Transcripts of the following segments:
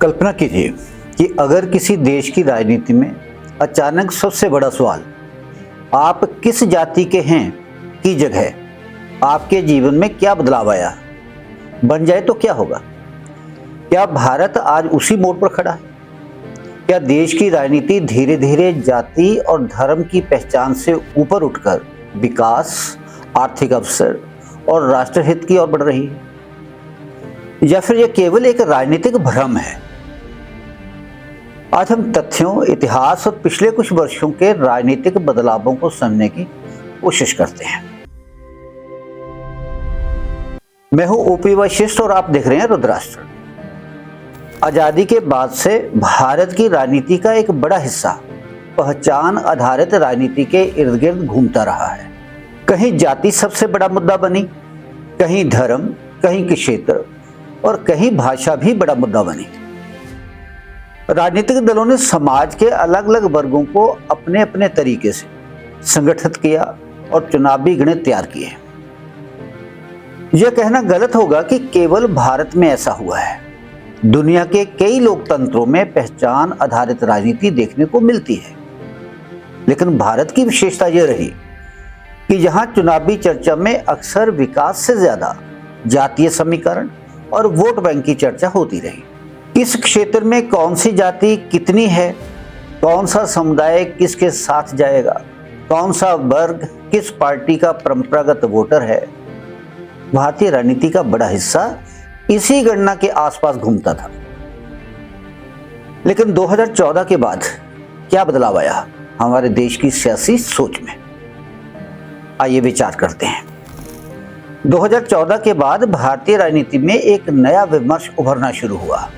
कल्पना कीजिए कि अगर किसी देश की राजनीति में अचानक सबसे बड़ा सवाल आप किस जाति के हैं की जगह आपके जीवन में क्या बदलाव आया बन जाए तो क्या होगा। क्या भारत आज उसी मोड़ पर खड़ा है? क्या देश की राजनीति धीरे धीरे जाति और धर्म की पहचान से ऊपर उठकर विकास, आर्थिक अवसर और राष्ट्रहित की ओर बढ़ रही है, या फिर यह केवल एक राजनीतिक भ्रम है? आज हम तथ्यों, इतिहास और पिछले कुछ वर्षों के राजनीतिक बदलावों को समझने की कोशिश करते हैं। मैं हूं ओपी वशिष्ठ और आप देख रहे हैं रुद्राष्ट्र। आजादी के बाद से भारत की राजनीति का एक बड़ा हिस्सा पहचान आधारित राजनीति के इर्द गिर्द घूमता रहा है। कहीं जाति सबसे बड़ा मुद्दा बनी, कहीं धर्म, कहीं क्षेत्र और कहीं भाषा भी बड़ा मुद्दा बनी। राजनीतिक दलों ने समाज के अलग अलग वर्गों को अपने अपने तरीके से संगठित किया और चुनावी गणित तैयार किए। यह कहना गलत होगा कि केवल भारत में ऐसा हुआ है। दुनिया के कई लोकतंत्रों में पहचान आधारित राजनीति देखने को मिलती है, लेकिन भारत की विशेषता यह रही कि जहां चुनावी चर्चा में अक्सर विकास से ज्यादा जातीय समीकरण और वोट बैंक की चर्चा होती रही। किस क्षेत्र में कौन सी जाति कितनी है, कौन सा समुदाय किसके साथ जाएगा, कौन सा वर्ग किस पार्टी का परंपरागत वोटर है, भारतीय राजनीति का बड़ा हिस्सा इसी गणना के आसपास घूमता था। लेकिन 2014 के बाद क्या बदलाव आया हमारे देश की सियासी सोच में? आइए विचार करते हैं। 2014 के बाद भारतीय राजनीति में एक नया विमर्श उभरना शुरू हुआ।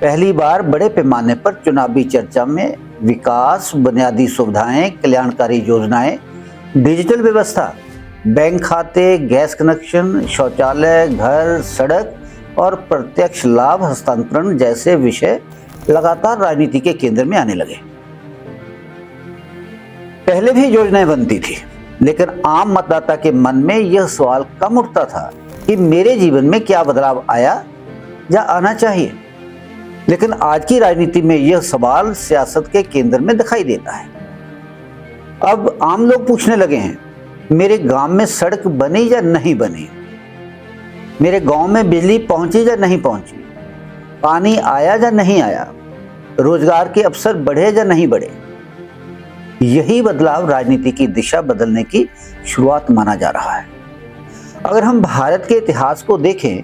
पहली बार बड़े पैमाने पर चुनावी चर्चा में विकास, बुनियादी सुविधाएं, कल्याणकारी योजनाएं, डिजिटल व्यवस्था, बैंक खाते, गैस कनेक्शन, शौचालय, घर, सड़क और प्रत्यक्ष लाभ हस्तांतरण जैसे विषय लगातार राजनीति के केंद्र में आने लगे। पहले भी योजनाएं बनती थी, लेकिन आम मतदाता के मन में यह सवाल कम उठता था कि मेरे जीवन में क्या बदलाव आया या आना चाहिए। लेकिन आज की राजनीति में यह सवाल सियासत के केंद्र में दिखाई देता है। अब आम लोग पूछने लगे हैं, मेरे गांव में सड़क बनी या नहीं बनी, मेरे गांव में बिजली पहुंची या नहीं पहुंची, पानी आया या नहीं आया, रोजगार के अवसर बढ़े या नहीं बढ़े। यही बदलाव राजनीति की दिशा बदलने की शुरुआत माना जा रहा है। अगर हम भारत के इतिहास को देखें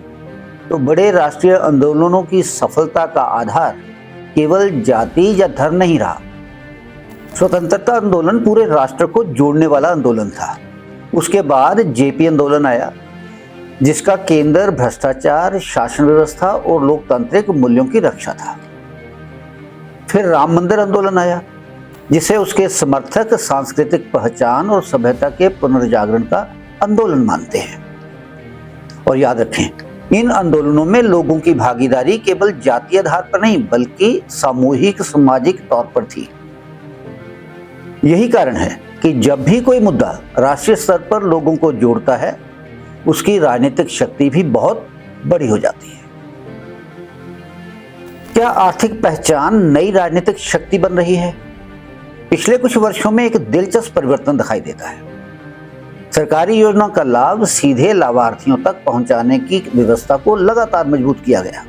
तो बड़े राष्ट्रीय आंदोलनों की सफलता का आधार केवल जाति या धर्म नहीं रहा। स्वतंत्रता आंदोलन पूरे राष्ट्र को जोड़ने वाला आंदोलन था। उसके बाद जेपी आंदोलन आया, जिसका केंद्र भ्रष्टाचार, शासन व्यवस्था और लोकतांत्रिक मूल्यों की रक्षा था। फिर राम मंदिर आंदोलन आया, जिसे उसके समर्थक सांस्कृतिक पहचान और सभ्यता के पुनर्जागरण का आंदोलन मानते हैं। और याद रखें, इन आंदोलनों में लोगों की भागीदारी केवल जातीय आधार पर नहीं बल्कि सामूहिक सामाजिक तौर पर थी। यही कारण है कि जब भी कोई मुद्दा राष्ट्रीय स्तर पर लोगों को जोड़ता है, उसकी राजनीतिक शक्ति भी बहुत बड़ी हो जाती है। क्या आर्थिक पहचान नई राजनीतिक शक्ति बन रही है? पिछले कुछ वर्षों में एक दिलचस्प परिवर्तन दिखाई देता है। सरकारी योजनाओं का लाभ सीधे लाभार्थियों तक पहुंचाने की व्यवस्था को लगातार मजबूत किया गया।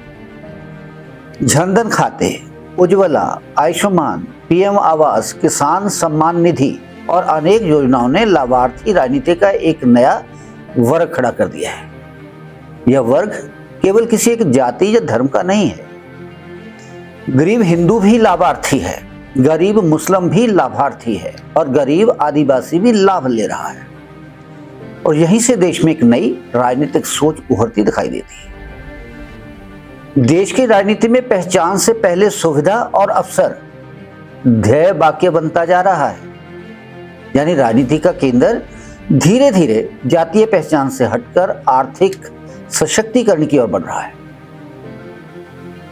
जनधन खाते, उज्ज्वला, आयुष्मान, पीएम आवास, किसान सम्मान निधि और अनेक योजनाओं ने लाभार्थी राजनीति का एक नया वर्ग खड़ा कर दिया है। यह वर्ग केवल किसी एक जाति या धर्म का नहीं है। गरीब हिंदू भी लाभार्थी है, गरीब मुस्लिम भी लाभार्थी है और गरीब आदिवासी भी लाभ ले रहा है। और यहीं से देश में एक नई राजनीतिक सोच उभरती दिखाई देती है। देश की राजनीति में पहचान से पहले सुविधा और अवसर ध्येय वाक्य बनता जा रहा है। यानी राजनीति का केंद्र धीरे धीरे जातीय पहचान से हटकर आर्थिक सशक्तिकरण की ओर बढ़ रहा है।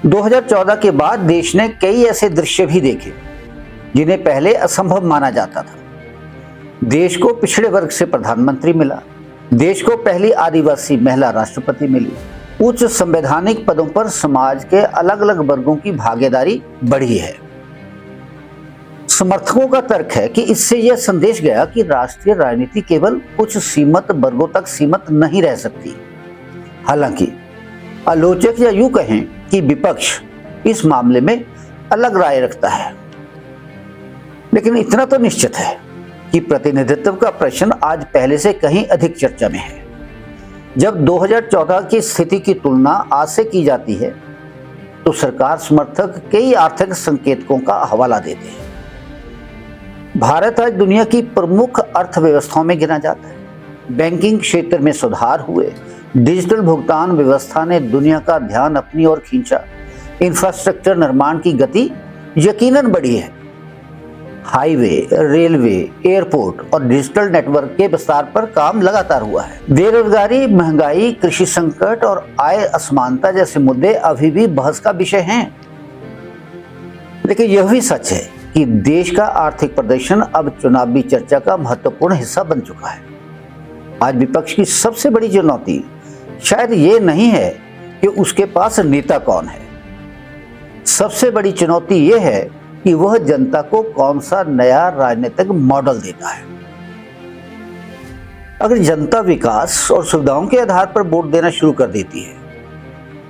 2014 के बाद देश ने कई ऐसे दृश्य भी देखे जिन्हें पहले असंभव माना जाता था। देश को पिछड़े वर्ग से प्रधानमंत्री मिला, देश को पहली आदिवासी महिला राष्ट्रपति मिली, उच्च संवैधानिक पदों पर समाज के अलग अलग वर्गों की भागीदारी बढ़ी है। समर्थकों का तर्क है कि इससे यह संदेश गया कि राष्ट्रीय राजनीति केवल कुछ सीमित वर्गों तक सीमित नहीं रह सकती। हालांकि आलोचक या यूं कहें कि विपक्ष इस मामले में अलग राय रखता है, लेकिन इतना तो निश्चित है कि प्रतिनिधित्व का प्रश्न आज पहले से कहीं अधिक चर्चा में है। जब 2014 की स्थिति की तुलना आज से की जाती है तो सरकार समर्थक कई आर्थिक संकेतकों का हवाला देते हैं। भारत आज दुनिया की प्रमुख अर्थव्यवस्थाओं में गिना जाता है। बैंकिंग क्षेत्र में सुधार हुए, डिजिटल भुगतान व्यवस्था ने दुनिया का ध्यान अपनी ओर खींचा, इंफ्रास्ट्रक्चर निर्माण की गति यकीनन बढ़ी है। हाईवे, रेलवे, एयरपोर्ट और डिजिटल नेटवर्क के विस्तार पर काम लगातार हुआ है। बेरोजगारी, महंगाई, कृषि संकट और आय असमानता जैसे मुद्दे अभी भी बहस का विषय हैं। लेकिन यह भी सच है कि देश का आर्थिक प्रदर्शन अब चुनावी चर्चा का महत्वपूर्ण हिस्सा बन चुका है। आज विपक्ष की सबसे बड़ी चुनौती शायद ये नहीं है कि उसके पास नेता कौन है। सबसे बड़ी चुनौती ये है कि वह जनता को कौन सा नया राजनीतिक मॉडल देता है। अगर जनता विकास और सुविधाओं के आधार पर वोट देना शुरू कर देती है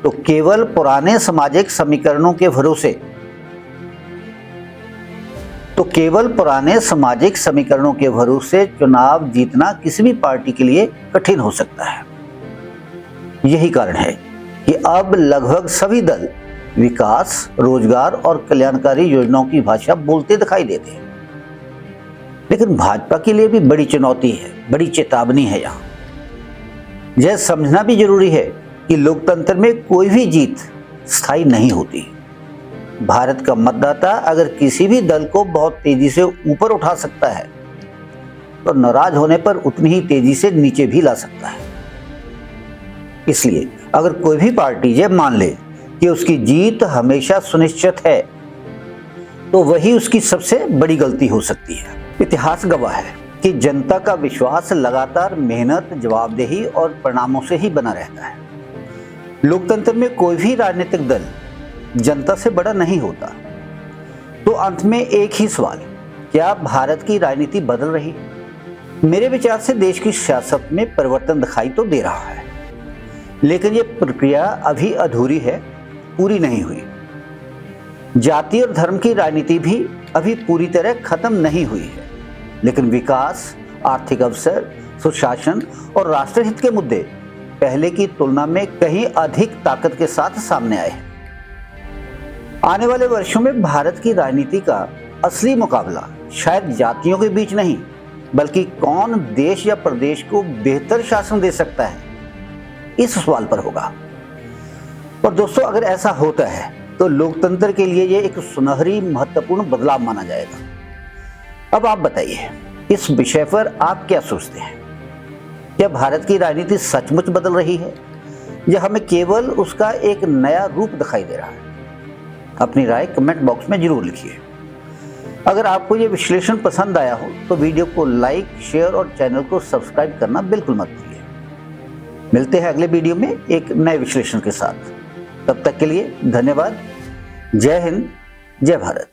तो केवल पुराने सामाजिक समीकरणों के भरोसे चुनाव जीतना किसी भी पार्टी के लिए कठिन हो सकता है। यही कारण है कि अब लगभग सभी दल विकास, रोजगार और कल्याणकारी योजनाओं की भाषा बोलते दिखाई देते हैं। लेकिन भाजपा के लिए भी बड़ी चुनौती है, बड़ी चेतावनी है। यहाँ यह समझना भी जरूरी है कि लोकतंत्र में कोई भी जीत स्थायी नहीं होती। भारत का मतदाता अगर किसी भी दल को बहुत तेजी से ऊपर उठा सकता है तो नाराज होने पर उतनी ही तेजी से नीचे भी ला सकता है। इसलिए अगर कोई भी पार्टी यह मान ले कि उसकी जीत हमेशा सुनिश्चित है तो वही उसकी सबसे बड़ी गलती हो सकती है। इतिहास गवाह है कि जनता का विश्वास लगातार मेहनत, जवाबदेही और परिणामों से ही बना रहता है। लोकतंत्र में कोई भी राजनीतिक दल जनता से बड़ा नहीं होता। तो अंत में एक ही सवाल, क्या भारत की राजनीति बदल रही है? मेरे विचार से देश की सियासत में परिवर्तन दिखाई तो दे रहा है, लेकिन यह प्रक्रिया अभी अधूरी है, पूरी नहीं हुई। जाति और धर्म की राजनीति भी अभी पूरी तरह खत्म नहीं हुई है, लेकिन विकास, आर्थिक अवसर, सुशासन और राष्ट्रहित के मुद्दे पहले की तुलना में कहीं अधिक ताकत के साथ सामने आए हैं। आने वाले वर्षों में भारत की राजनीति का असली मुकाबला शायद जातियों के बीच नहीं, बल्कि कौन देश या प्रदेश को बेहतर शासन दे सकता है, इस सवाल पर होगा। और दोस्तों, अगर ऐसा होता है तो लोकतंत्र के लिए यह एक सुनहरी महत्वपूर्ण बदलाव माना जाएगा। अब आप बताइए, इस विषय पर आप क्या सोचते हैं? क्या भारत की राजनीति सचमुच बदल रही है या हमें केवल उसका एक नया रूप दिखाई दे रहा है? अपनी राय कमेंट बॉक्स में जरूर लिखिए। अगर आपको ये विश्लेषण पसंद आया हो तो वीडियो को लाइक, शेयर और चैनल को सब्सक्राइब करना बिल्कुल मत भूलिए। मिलते हैं अगले वीडियो में एक नए विश्लेषण के साथ। तब तक के लिए धन्यवाद। जय हिंद, जय भारत।